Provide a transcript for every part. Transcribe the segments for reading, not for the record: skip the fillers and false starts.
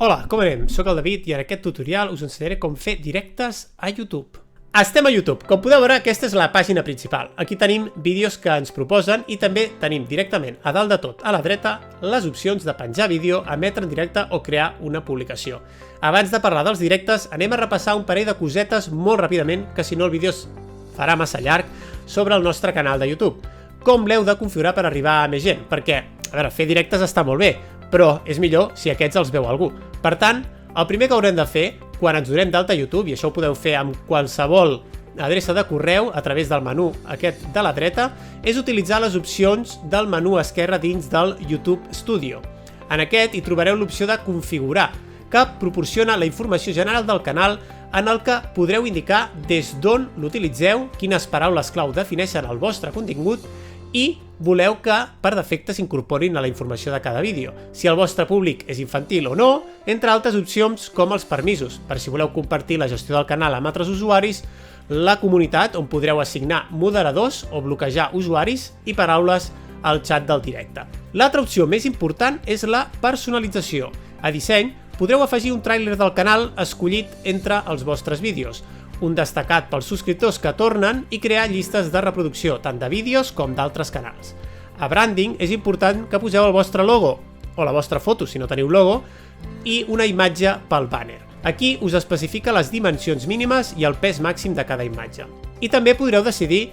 Hola, com anem? Soc el David i en aquest tutorial us ensenyaré com fer directes a YouTube. Estem a YouTube. Com podeu veure, aquesta és la pàgina principal. Aquí tenim vídeos que ens proposen i també tenim directament a dalt de tot, a la dreta, les opcions de penjar vídeo, emetre en directe o crear una publicació. Abans de parlar dels directes, anem a repassar un parell de cosetes molt ràpidament, que si no el vídeo es farà massa llarg, sobre el nostre canal de YouTube. Com l'heu de configurar per arribar a més gent? Perquè, a veure, fer directes està molt bé, però és millor si aquests els veu algú. Per tant, el primer que haurem de fer, quan ens donem d'alta a YouTube, i això ho podeu fer amb qualsevol adreça de correu a través del menú aquest de la dreta, és utilitzar les opcions del menú esquerre dins del YouTube Studio. En aquest hi trobareu l'opció de configurar, que proporciona la informació general del canal en el que podreu indicar des d'on l'utilitzeu, quines paraules clau defineixen el vostre contingut i voleu que per defecte s'incorporin a la informació de cada vídeo, si el vostre públic és infantil o no, entre altres opcions com els permisos, per si voleu compartir la gestió del canal amb altres usuaris, la comunitat on podreu assignar moderadors o bloquejar usuaris i paraules al xat del directe. L'altra opció més important és la personalització. A disseny podreu afegir un tràiler del canal escollit entre els vostres vídeos, un destacat pels subscriptors que tornen i crear llistes de reproducció tant de vídeos com d'altres canals. A branding és important que poseu el vostre logo, o la vostra foto si no teniu logo, i una imatge pel banner. Aquí us especifica les dimensions mínimes i el pes màxim de cada imatge. I també podreu decidir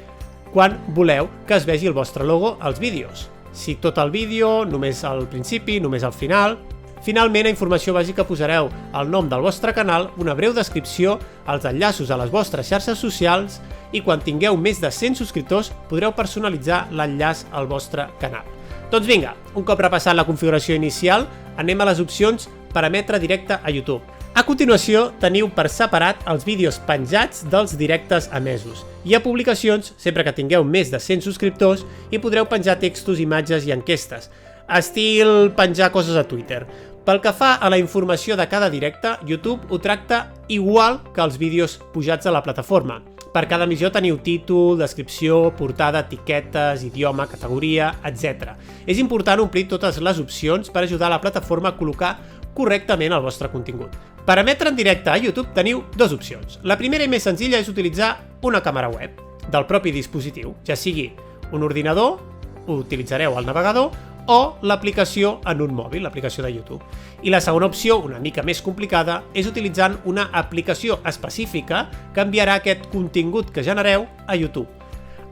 quan voleu que es vegi el vostre logo als vídeos. Si tot el vídeo, només al principi, només al final. Finalment, a informació bàsica posareu el nom del vostre canal, una breu descripció, els enllaços a les vostres xarxes socials i quan tingueu més de 100 subscriptors podreu personalitzar l'enllaç al vostre canal. Doncs vinga, un cop repassat la configuració inicial, anem a les opcions per emetre directe a YouTube. A continuació, teniu per separat els vídeos penjats dels directes emesos. I a publicacions, sempre que tingueu més de 100 subscriptors, hi podreu penjar textos, imatges i enquestes. Estil penjar coses a Twitter. Pel que fa a la informació de cada directe, YouTube ho tracta igual que els vídeos pujats a la plataforma. Per cada emissió teniu títol, descripció, portada, etiquetes, idioma, categoria, etc. És important omplir totes les opcions per ajudar la plataforma a col·locar correctament el vostre contingut. Per emetre en directe a YouTube teniu dues opcions. La primera i més senzilla és utilitzar una càmera web del propi dispositiu, ja sigui un ordinador, utilitzareu el navegador, o l'aplicació en un mòbil, l'aplicació de YouTube. I la segona opció, una mica més complicada, és utilitzant una aplicació específica que enviarà aquest contingut que genereu a YouTube.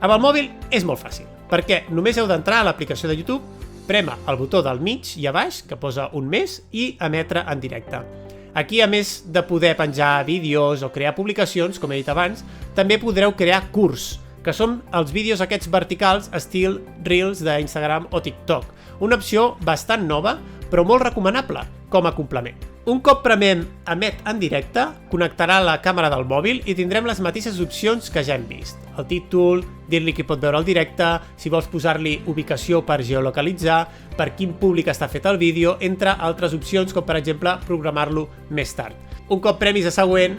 Amb el mòbil és molt fàcil, perquè només heu d'entrar a l'aplicació de YouTube, prémer el botó del mig i a baix, que posa un més, i emetre en directe. Aquí, a més de poder penjar vídeos o crear publicacions, com he dit abans, també podreu crear curts, que són els vídeos aquests verticals estil Reels d'Instagram o TikTok. Una opció bastant nova, però molt recomanable com a complement. Un cop premem emet en directe, connectarà la càmera del mòbil i tindrem les mateixes opcions que ja hem vist. El títol, dir-li qui pot veure el directe, si vols posar-li ubicació per geolocalitzar, per quin públic està fet el vídeo, entre altres opcions com per exemple programar-lo més tard. Un cop premis a següent,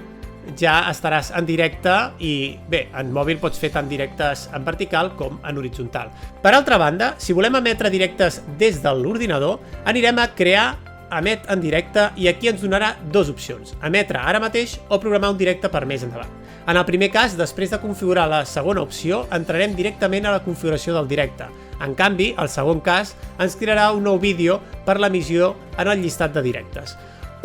ja estaràs en directe i bé, en mòbil pots fer tant directes en vertical com en horitzontal. Per altra banda, si volem emetre directes des de l'ordinador, anirem a crear emet en directe i aquí ens donarà dues opcions, emetre ara mateix o programar un directe per més endavant. En el primer cas, després de configurar la segona opció, entrarem directament a la configuració del directe. En canvi, el segon cas ens crearà un nou vídeo per l'emissió en el llistat de directes.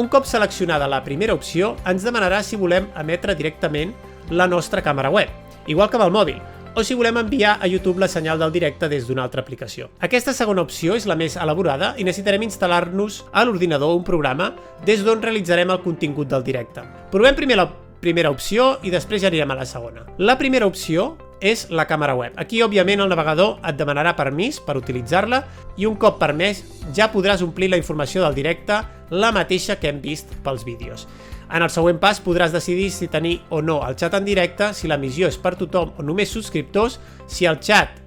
Un cop seleccionada la primera opció, ens demanarà si volem emetre directament la nostra càmera web, igual que amb el mòbil, o si volem enviar a YouTube la senyal del directe des d'una altra aplicació. Aquesta segona opció és la més elaborada i necessitarem instal·lar-nos a l'ordinador un programa des d'on realitzarem el contingut del directe. Provem primer la primera opció i després ja anirem a la segona. La primera opció és la càmera web. Aquí, òbviament, el navegador et demanarà permís per utilitzar-la i un cop permès ja podràs omplir la informació del directe la mateixa que hem vist pels vídeos. En el següent pas podràs decidir si tenir o no el xat en directe, si l'emissió és per tothom o només subscriptors, si el xat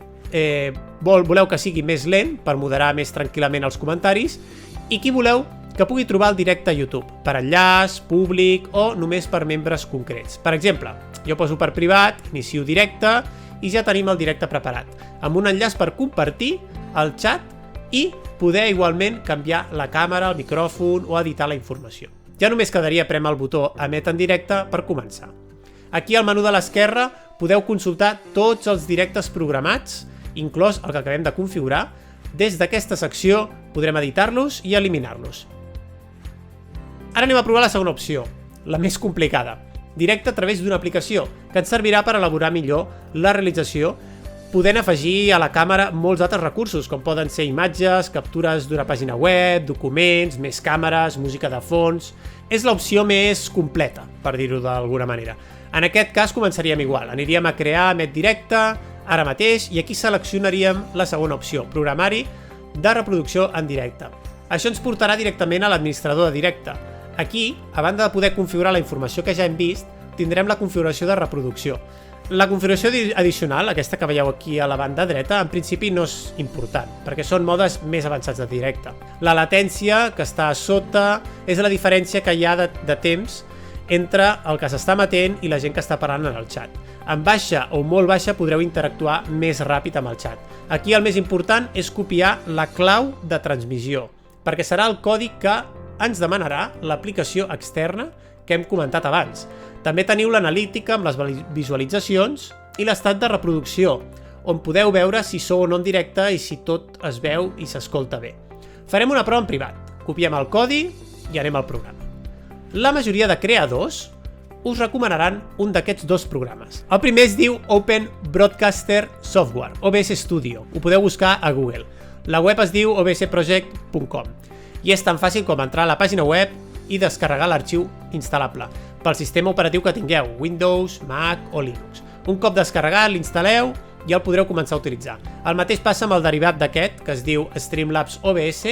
voleu que sigui més lent per moderar més tranquil·lament els comentaris i qui voleu que pugui trobar el directe a YouTube, per enllaç, públic o només per membres concrets. Per exemple, jo poso per privat, inicio directe i ja tenim el directe preparat, amb un enllaç per compartir el xat i poder igualment canviar la càmera, el micròfon o editar la informació. Ja només quedaria prémer el botó Emet en directe per començar. Aquí al menú de l'esquerra podeu consultar tots els directes programats, inclòs el que acabem de configurar. Des d'aquesta secció podrem editar-los i eliminar-los. Ara anem a provar la segona opció, la més complicada. Directe a través d'una aplicació, que ens servirà per elaborar millor la realització, podent afegir a la càmera molts altres recursos, com poden ser imatges, captures d'una pàgina web, documents, més càmeres, música de fons... És l'opció més completa, per dir-ho d'alguna manera. En aquest cas començaríem igual, aniríem a crear Emet directe, ara mateix, i aquí seleccionaríem la segona opció, programari de reproducció en directe. Això ens portarà directament a l'administrador de directe. Aquí, a banda de poder configurar la informació que ja hem vist, tindrem la configuració de reproducció. La configuració addicional, aquesta que veieu aquí a la banda dreta, en principi no és important, perquè són modes més avançats de directe. La latència, que està a sota, és la diferència que hi ha de temps entre el que s'està emetent i la gent que està parlant en el xat. En baixa o molt baixa podreu interactuar més ràpid amb el xat. Aquí el més important és copiar la clau de transmissió, perquè serà el codi que ens demanarà l'aplicació externa que hem comentat abans. També teniu l'analítica amb les visualitzacions i l'estat de reproducció, on podeu veure si sou o no en directe i si tot es veu i s'escolta bé. Farem una prova en privat. Copiem el codi i anem al programa. La majoria de creadors us recomanaran un d'aquests dos programes. El primer es diu Open Broadcaster Software, OBS Studio. Ho podeu buscar a Google. La web es diu obsproject.com i és tan fàcil com entrar a la pàgina web i descarregar l'arxiu instal·lable pel sistema operatiu que tingueu, Windows, Mac o Linux. Un cop descarregat, l'instal·leu i el podreu començar a utilitzar. El mateix passa amb el derivat d'aquest, que es diu Streamlabs OBS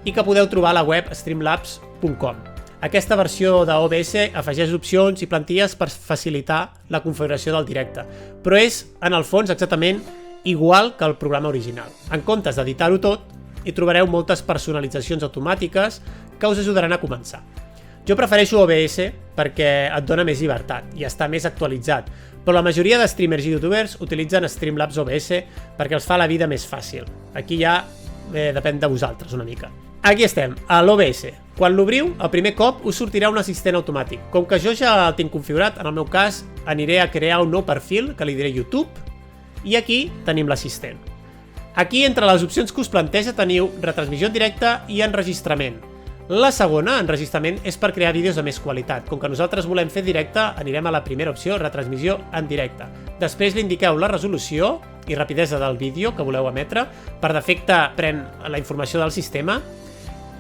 i que podeu trobar a la web streamlabs.com. Aquesta versió d'OBS afegeix opcions i plantilles per facilitar la configuració del directe, però és, en el fons, exactament igual que el programa original. En comptes d'editar-ho tot, hi trobareu moltes personalitzacions automàtiques que us ajudaran a començar. Jo prefereixo OBS perquè et dona més llibertat i està més actualitzat, però la majoria de streamers i youtubers utilitzen Streamlabs OBS perquè els fa la vida més fàcil. Aquí ja depèn de vosaltres una mica. Aquí estem, a l'OBS. Quan l'obriu, el primer cop us sortirà un assistent automàtic. Com que jo ja el tinc configurat, en el meu cas aniré a crear un nou perfil que li diré YouTube i aquí tenim l'assistent. Aquí, entre les opcions que us planteja, teniu retransmissió en directe i enregistrament. La segona, enregistrament, és per crear vídeos de més qualitat. Com que nosaltres volem fer directe, anirem a la primera opció, retransmissió en directe. Després li indiqueu la resolució i rapidesa del vídeo que voleu emetre. Per defecte pren la informació del sistema.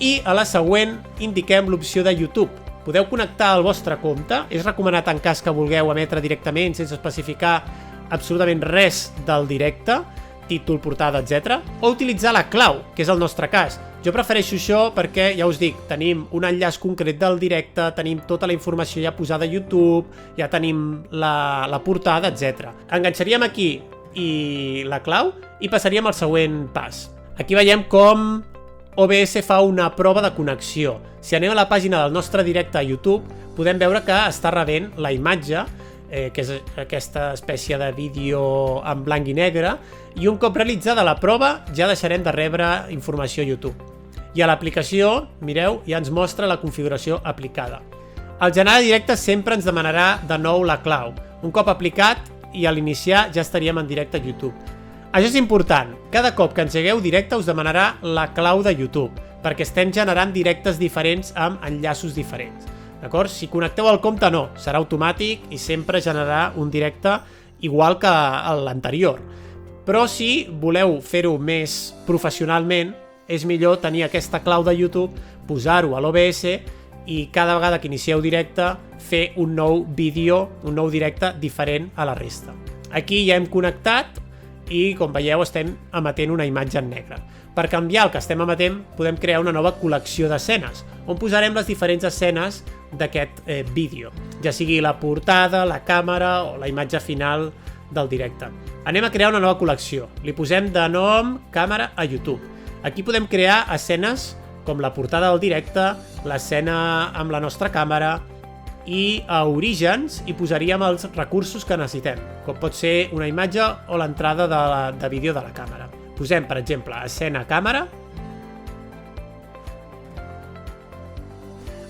I a la següent indiquem l'opció de YouTube. Podeu connectar el vostre compte. És recomanat en cas que vulgueu emetre directament sense especificar absolutament res del directe, títol, portada, etc. O utilitzar la clau, que és el nostre cas. Jo prefereixo això perquè, ja us dic, tenim un enllaç concret del directe, tenim tota la informació ja posada a YouTube, ja tenim la portada, etc. Enganxaríem aquí la clau i passaríem al següent pas. Aquí veiem com OBS fa una prova de connexió. Si anem a la pàgina del nostre directe a YouTube, podem veure que està rebent la imatge, que és aquesta espècie de vídeo en blanc i negre, i un cop realitzada la prova ja deixarem de rebre informació a YouTube. I a l'aplicació, mireu, ja ens mostra la configuració aplicada. El generar directe sempre ens demanarà de nou la clau. Un cop aplicat i a l'iniciar ja estaríem en directe a YouTube. Això és important. Cada cop que engegueu directe us demanarà la clau de YouTube, perquè estem generant directes diferents amb enllaços diferents. D'acord? Si connecteu el compte, no. Serà automàtic i sempre generarà un directe igual que l'anterior. Però si voleu fer-ho més professionalment, és millor tenir aquesta clau de YouTube, posar-ho a l'OBS i cada vegada que inicieu directe fer un nou vídeo, un nou directe diferent a la resta. Aquí ja hem connectat i, com veieu, estem emetent una imatge en negre. Per canviar el que estem emetent, podem crear una nova col·lecció d'escenes, on posarem les diferents escenes d'aquest vídeo, ja sigui la portada, la càmera o la imatge final del directe. Anem a crear una nova col·lecció. Li posem de nom Càmera a YouTube. Aquí podem crear escenes com la portada del directe, l'escena amb la nostra càmera, i a Orígens hi posaríem els recursos que necessitem, com pot ser una imatge o l'entrada de vídeo de la càmera. Posem, per exemple, escena càmera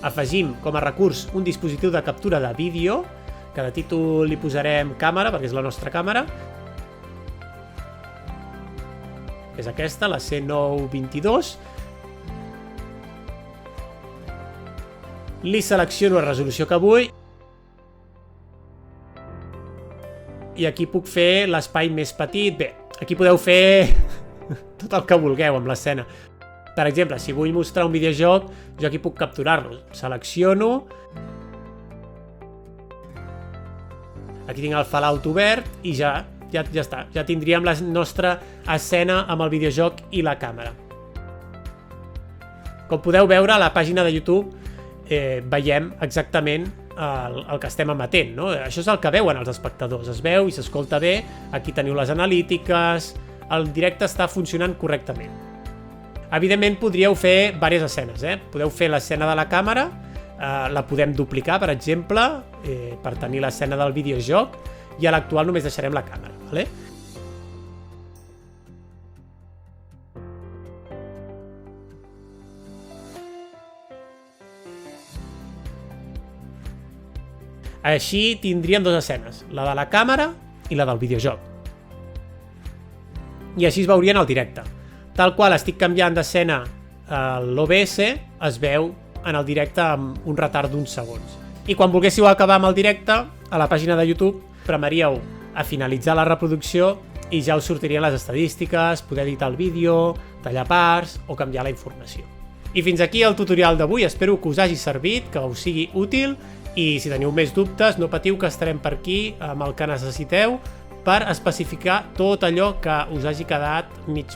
afegim com a recurs un dispositiu de captura de vídeo, que de títol li posarem càmera, perquè és la nostra càmera. És aquesta, la C922. Li selecciono la resolució que vull. I aquí puc fer l'espai més petit. Bé, aquí podeu fer tot el que vulgueu amb l'escena. Per exemple, si vull mostrar un videojoc, jo aquí puc capturar-lo. Selecciono. Aquí tinc el Fallout obert i ja està. Ja tindríem la nostra escena amb el videojoc i la càmera. Com podeu veure, a la pàgina de YouTube veiem exactament el que estem emetent, no? Això és el que veuen els espectadors. Es veu i s'escolta bé. Aquí teniu les analítiques. El directe està funcionant correctament. Evidentment podríeu fer diverses escenes, Podeu fer l'escena de la càmera, la podem duplicar, per exemple, per tenir l'escena del videojoc, i a l'actual només deixarem la càmera, vale? Així tindríem dues escenes, la de la càmera i la del videojoc. I així es veurien al directe. Tal qual estic canviant d'escena a l'OBS, es veu en el directe amb un retard d'uns segons. I quan volguéssiu acabar amb el directe, a la pàgina de YouTube, premaríeu a finalitzar la reproducció i ja us sortirien les estadístiques, poder editar el vídeo, tallar parts o canviar la informació. I fins aquí el tutorial d'avui, espero que us hagi servit, que us sigui útil, i si teniu més dubtes, no patiu, que estarem per aquí amb el que necessiteu per especificar tot allò que us hagi quedat mig.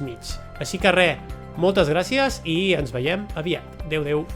Així que res, moltes gràcies i ens veiem aviat. Adéu.